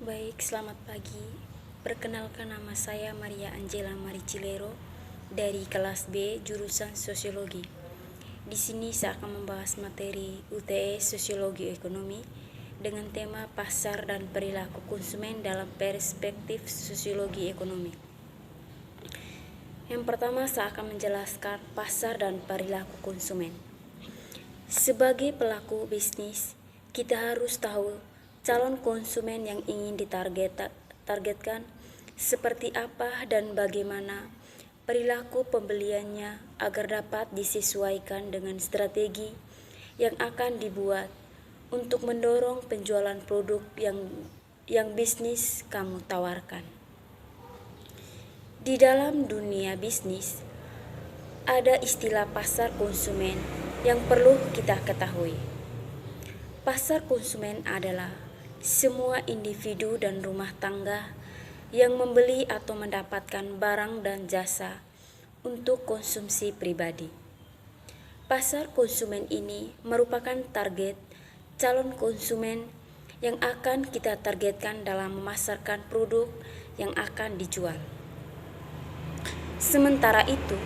Baik, selamat pagi. Perkenalkan, nama saya Maria Angela Maricilero dari kelas B jurusan Sosiologi. Di sini saya akan membahas materi UTS Sosiologi Ekonomi dengan tema pasar dan perilaku konsumen dalam perspektif sosiologi ekonomi. Yang pertama, saya akan menjelaskan pasar dan perilaku konsumen. Sebagai pelaku bisnis, kita harus tahu calon konsumen yang ingin ditargetkan seperti apa dan bagaimana perilaku pembeliannya agar dapat disesuaikan dengan strategi yang akan dibuat untuk mendorong penjualan produk yang bisnis kamu tawarkan. Di dalam dunia bisnis, ada istilah pasar konsumen yang perlu kita ketahui. Pasar konsumen adalah semua individu dan rumah tangga yang membeli atau mendapatkan barang dan jasa untuk konsumsi pribadi. Pasar konsumen ini merupakan target calon konsumen yang akan kita targetkan dalam memasarkan produk yang akan dijual. Sementara itu,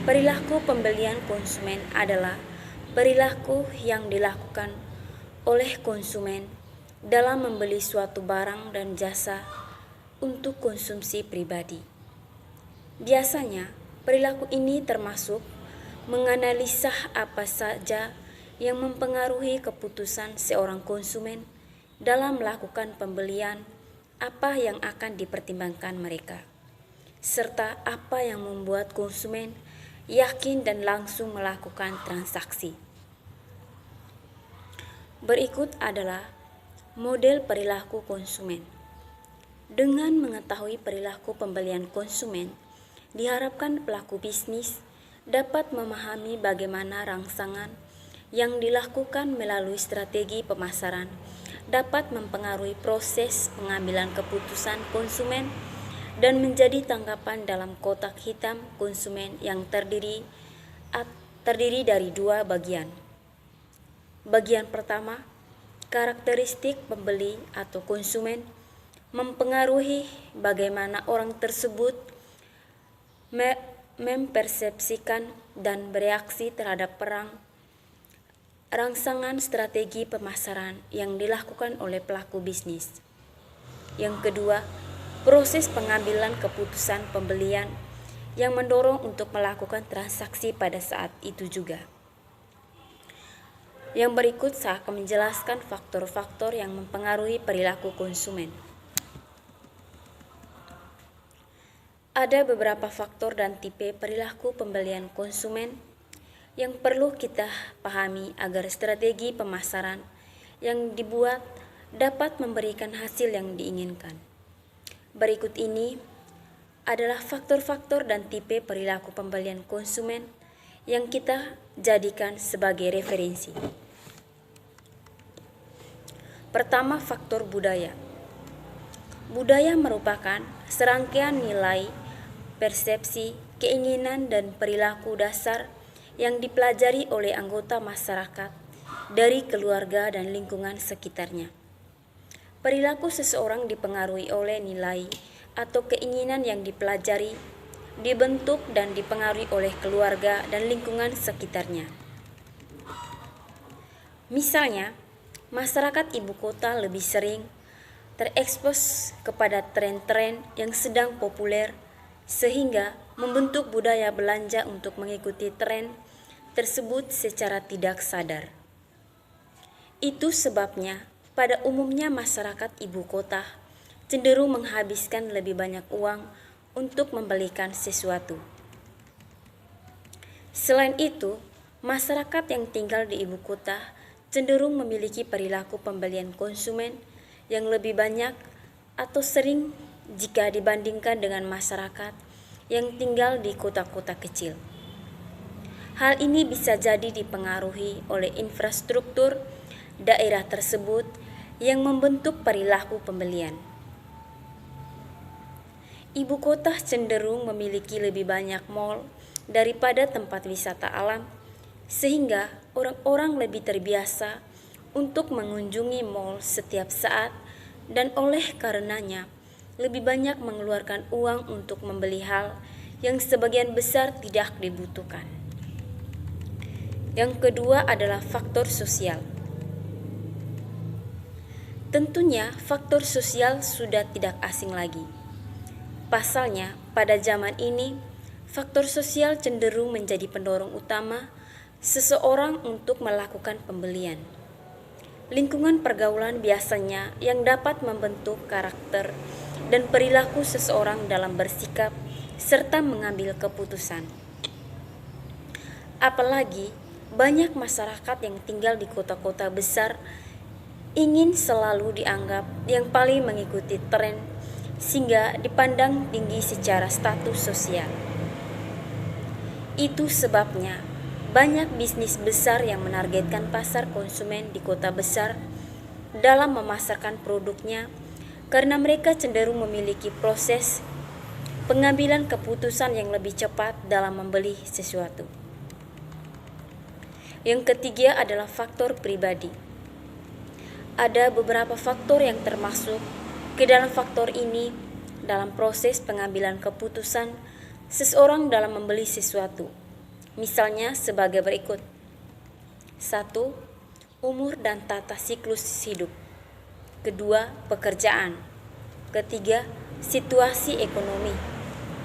perilaku pembelian konsumen adalah perilaku yang dilakukan oleh konsumen dalam membeli suatu barang dan jasa untuk konsumsi pribadi. Biasanya, perilaku ini termasuk menganalisa apa saja yang mempengaruhi keputusan seorang konsumen dalam melakukan pembelian, apa yang akan dipertimbangkan mereka, serta apa yang membuat konsumen yakin dan langsung melakukan transaksi. Berikut adalah model perilaku konsumen. Dengan mengetahui perilaku pembelian konsumen, diharapkan pelaku bisnis dapat memahami bagaimana rangsangan yang dilakukan melalui strategi pemasaran dapat mempengaruhi proses pengambilan keputusan konsumen dan menjadi tanggapan dalam kotak hitam konsumen yang terdiri dari dua bagian. Bagian pertama, karakteristik pembeli atau konsumen mempengaruhi bagaimana orang tersebut mempersepsikan dan bereaksi terhadap rangsangan strategi pemasaran yang dilakukan oleh pelaku bisnis. Yang kedua, proses pengambilan keputusan pembelian yang mendorong untuk melakukan transaksi pada saat itu juga. Yang berikut saya akan menjelaskan faktor-faktor yang mempengaruhi perilaku konsumen. Ada beberapa faktor dan tipe perilaku pembelian konsumen yang perlu kita pahami agar strategi pemasaran yang dibuat dapat memberikan hasil yang diinginkan. Berikut ini adalah faktor-faktor dan tipe perilaku pembelian konsumen yang kita jadikan sebagai referensi. Pertama, faktor budaya. Budaya merupakan serangkaian nilai, persepsi, keinginan, dan perilaku dasar yang dipelajari oleh anggota masyarakat dari keluarga dan lingkungan sekitarnya. Perilaku seseorang dipengaruhi oleh nilai atau keinginan yang dipelajari, dibentuk dan dipengaruhi oleh keluarga dan lingkungan sekitarnya. Misalnya, masyarakat ibu kota lebih sering terekspos kepada tren-tren yang sedang populer sehingga membentuk budaya belanja untuk mengikuti tren tersebut secara tidak sadar. Itu sebabnya pada umumnya masyarakat ibu kota cenderung menghabiskan lebih banyak uang untuk membelikan sesuatu. Selain itu, masyarakat yang tinggal di ibu kota cenderung memiliki perilaku pembelian konsumen yang lebih banyak atau sering jika dibandingkan dengan masyarakat yang tinggal di kota-kota kecil. Hal ini bisa jadi dipengaruhi oleh infrastruktur daerah tersebut yang membentuk perilaku pembelian. Ibu kota cenderung memiliki lebih banyak mal daripada tempat wisata alam, sehingga orang-orang lebih terbiasa untuk mengunjungi mal setiap saat dan oleh karenanya lebih banyak mengeluarkan uang untuk membeli hal yang sebagian besar tidak dibutuhkan. Yang kedua adalah faktor sosial. Tentunya faktor sosial sudah tidak asing lagi. Pasalnya, pada zaman ini, faktor sosial cenderung menjadi pendorong utama seseorang untuk melakukan pembelian. Lingkungan pergaulan biasanya yang dapat membentuk karakter dan perilaku seseorang dalam bersikap serta mengambil keputusan. Apalagi banyak masyarakat yang tinggal di kota-kota besar ingin selalu dianggap yang paling mengikuti tren sehingga dipandang tinggi secara status sosial. Itu sebabnya banyak bisnis besar yang menargetkan pasar konsumen di kota besar dalam memasarkan produknya karena mereka cenderung memiliki proses pengambilan keputusan yang lebih cepat dalam membeli sesuatu. Yang ketiga adalah faktor pribadi. Ada beberapa faktor yang termasuk ke dalam faktor ini dalam proses pengambilan keputusan seseorang dalam membeli sesuatu. Misalnya sebagai berikut. 1. Umur dan tata siklus hidup. Kedua, pekerjaan. Ketiga, situasi ekonomi.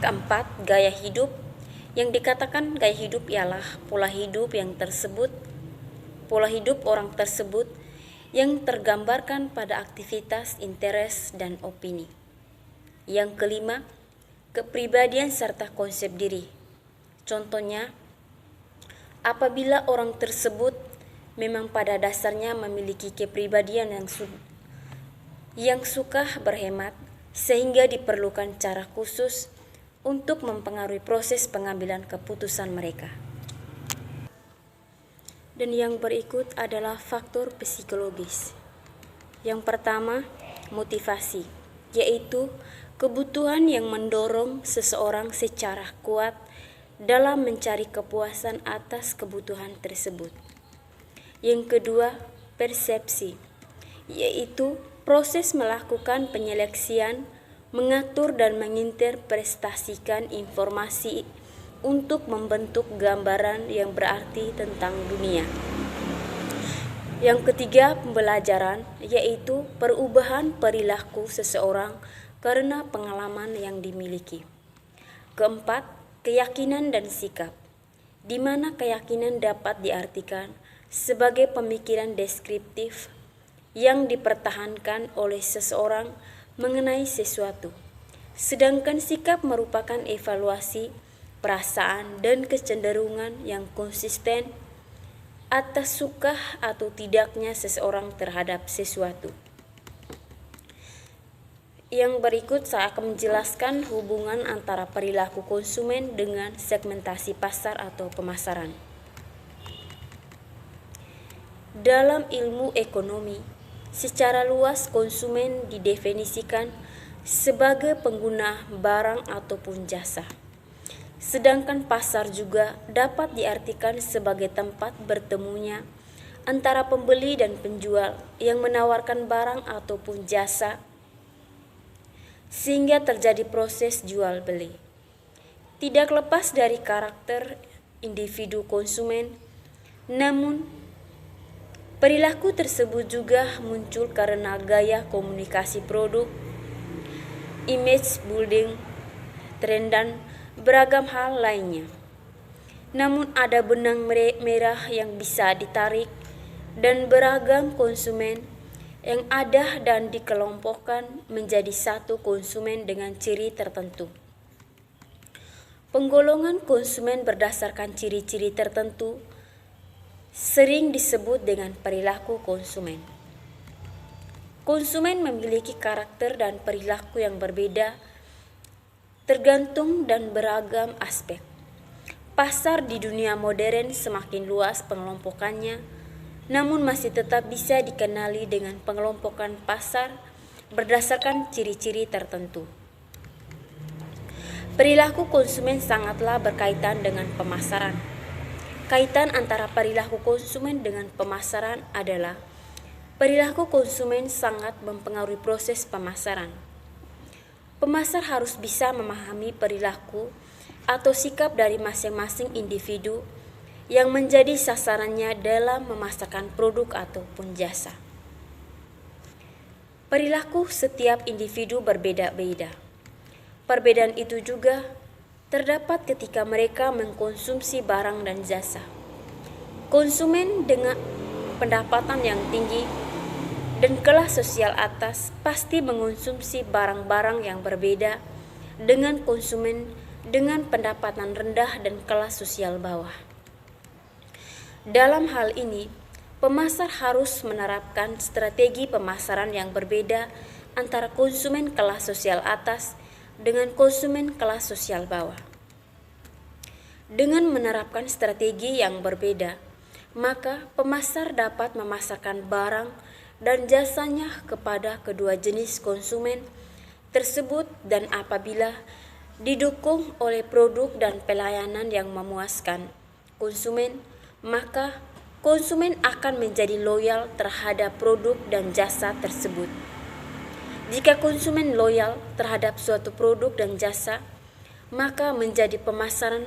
Keempat, gaya hidup. Yang dikatakan gaya hidup ialah pola hidup orang tersebut yang tergambarkan pada aktivitas, interest, dan opini. Yang kelima, kepribadian serta konsep diri. Contohnya, apabila orang tersebut memang pada dasarnya memiliki kepribadian yang suka berhemat, sehingga diperlukan cara khusus untuk mempengaruhi proses pengambilan keputusan mereka. Dan yang berikut adalah faktor psikologis. Yang pertama, motivasi, yaitu kebutuhan yang mendorong seseorang secara kuat dalam mencari kepuasan atas kebutuhan tersebut. Yang kedua, persepsi, yaitu proses melakukan penyeleksian, mengatur dan menginterpretasikan informasi untuk membentuk gambaran yang berarti tentang dunia. Yang ketiga, pembelajaran, yaitu perubahan perilaku seseorang karena pengalaman yang dimiliki. Keempat, keyakinan dan sikap, di mana keyakinan dapat diartikan sebagai pemikiran deskriptif yang dipertahankan oleh seseorang mengenai sesuatu, sedangkan sikap merupakan evaluasi perasaan dan kecenderungan yang konsisten atas suka atau tidaknya seseorang terhadap sesuatu. Yang berikut saya akan menjelaskan hubungan antara perilaku konsumen dengan segmentasi pasar atau pemasaran. Dalam ilmu ekonomi, secara luas konsumen didefinisikan sebagai pengguna barang ataupun jasa. Sedangkan pasar juga dapat diartikan sebagai tempat bertemunya antara pembeli dan penjual yang menawarkan barang ataupun jasa sehingga terjadi proses jual beli. Tidak lepas dari karakter individu konsumen, namun perilaku tersebut juga muncul karena gaya komunikasi produk, image building, tren, dan beragam hal lainnya. Namun ada benang merah yang bisa ditarik dan beragam konsumen yang ada dan dikelompokkan menjadi satu konsumen dengan ciri tertentu. Penggolongan konsumen berdasarkan ciri-ciri tertentu sering disebut dengan perilaku konsumen. Konsumen memiliki karakter dan perilaku yang berbeda tergantung dan beragam aspek. Pasar di dunia modern semakin luas pengelompokannya, namun masih tetap bisa dikenali dengan pengelompokan pasar berdasarkan ciri-ciri tertentu. Perilaku konsumen sangatlah berkaitan dengan pemasaran. Kaitan antara perilaku konsumen dengan pemasaran adalah Perilaku konsumen sangat mempengaruhi proses pemasaran. Pemasar harus bisa memahami perilaku atau sikap dari masing-masing individu yang menjadi sasarannya dalam memasarkan produk ataupun jasa. Perilaku setiap individu berbeda-beda. Perbedaan itu juga terdapat ketika mereka mengkonsumsi barang dan jasa. Konsumen dengan pendapatan yang tinggi dan kelas sosial atas pasti mengonsumsi barang-barang yang berbeda dengan konsumen dengan pendapatan rendah dan kelas sosial bawah. Dalam hal ini, pemasar harus menerapkan strategi pemasaran yang berbeda antara konsumen kelas sosial atas dengan konsumen kelas sosial bawah. Dengan menerapkan strategi yang berbeda, maka pemasar dapat memasarkan barang dan jasanya kepada kedua jenis konsumen tersebut, dan apabila didukung oleh produk dan pelayanan yang memuaskan konsumen, maka konsumen akan menjadi loyal terhadap produk dan jasa tersebut. Jika konsumen loyal terhadap suatu produk dan jasa, maka menjadi pemasaran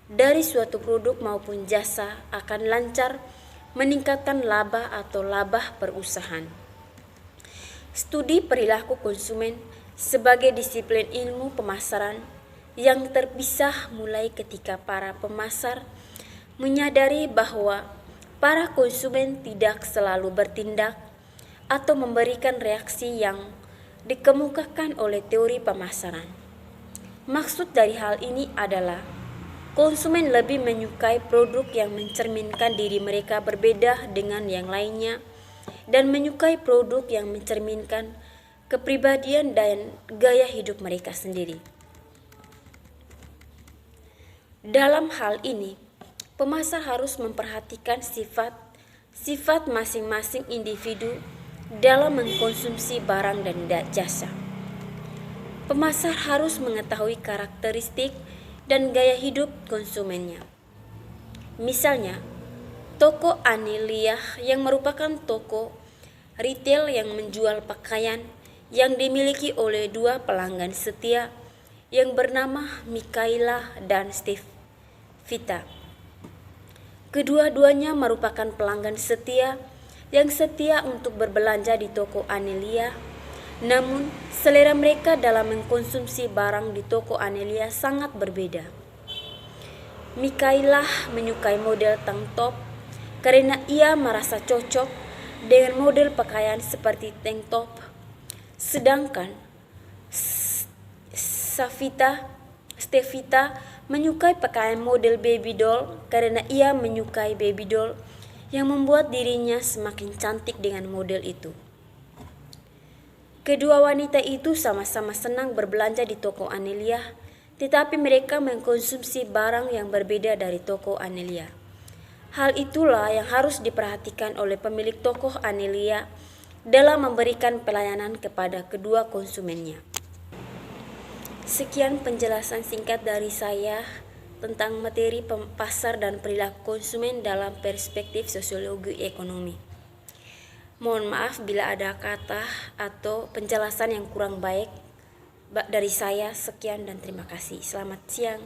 dari suatu produk maupun jasa akan lancar, meningkatkan laba atau laba perusahaan. Studi perilaku konsumen sebagai disiplin ilmu pemasaran yang terpisah mulai ketika para pemasar menyadari bahwa para konsumen tidak selalu bertindak atau memberikan reaksi yang dikemukakan oleh teori pemasaran. Maksud dari hal ini adalah konsumen lebih menyukai produk yang mencerminkan diri mereka berbeda dengan yang lainnya dan menyukai produk yang mencerminkan kepribadian dan gaya hidup mereka sendiri. Dalam hal ini, pemasar harus memperhatikan sifat masing-masing individu dalam mengkonsumsi barang dan jasa. Pemasar harus mengetahui karakteristik dan gaya hidup konsumennya. Misalnya, toko Anelia yang merupakan toko retail yang menjual pakaian yang dimiliki oleh dua pelanggan setia yang bernama Mikaela dan Stefita. Kedua-duanya merupakan pelanggan setia yang setia untuk berbelanja di toko Anelia. Namun, selera mereka dalam mengkonsumsi barang di toko Anelia sangat berbeda. Mikaela menyukai model tank top karena ia merasa cocok dengan model pakaian seperti tank top. Sedangkan Stefita menyukai pakaian model baby doll karena ia menyukai baby doll yang membuat dirinya semakin cantik dengan model itu. Kedua wanita itu sama-sama senang berbelanja di toko Anelia, tetapi mereka mengkonsumsi barang yang berbeda dari toko Anelia. Hal itulah yang harus diperhatikan oleh pemilik toko Anelia dalam memberikan pelayanan kepada kedua konsumennya. Sekian penjelasan singkat dari saya tentang materi pasar dan perilaku konsumen dalam perspektif sosiologi ekonomi. Mohon maaf bila ada kata atau penjelasan yang kurang baik dari saya. Sekian dan terima kasih. Selamat siang.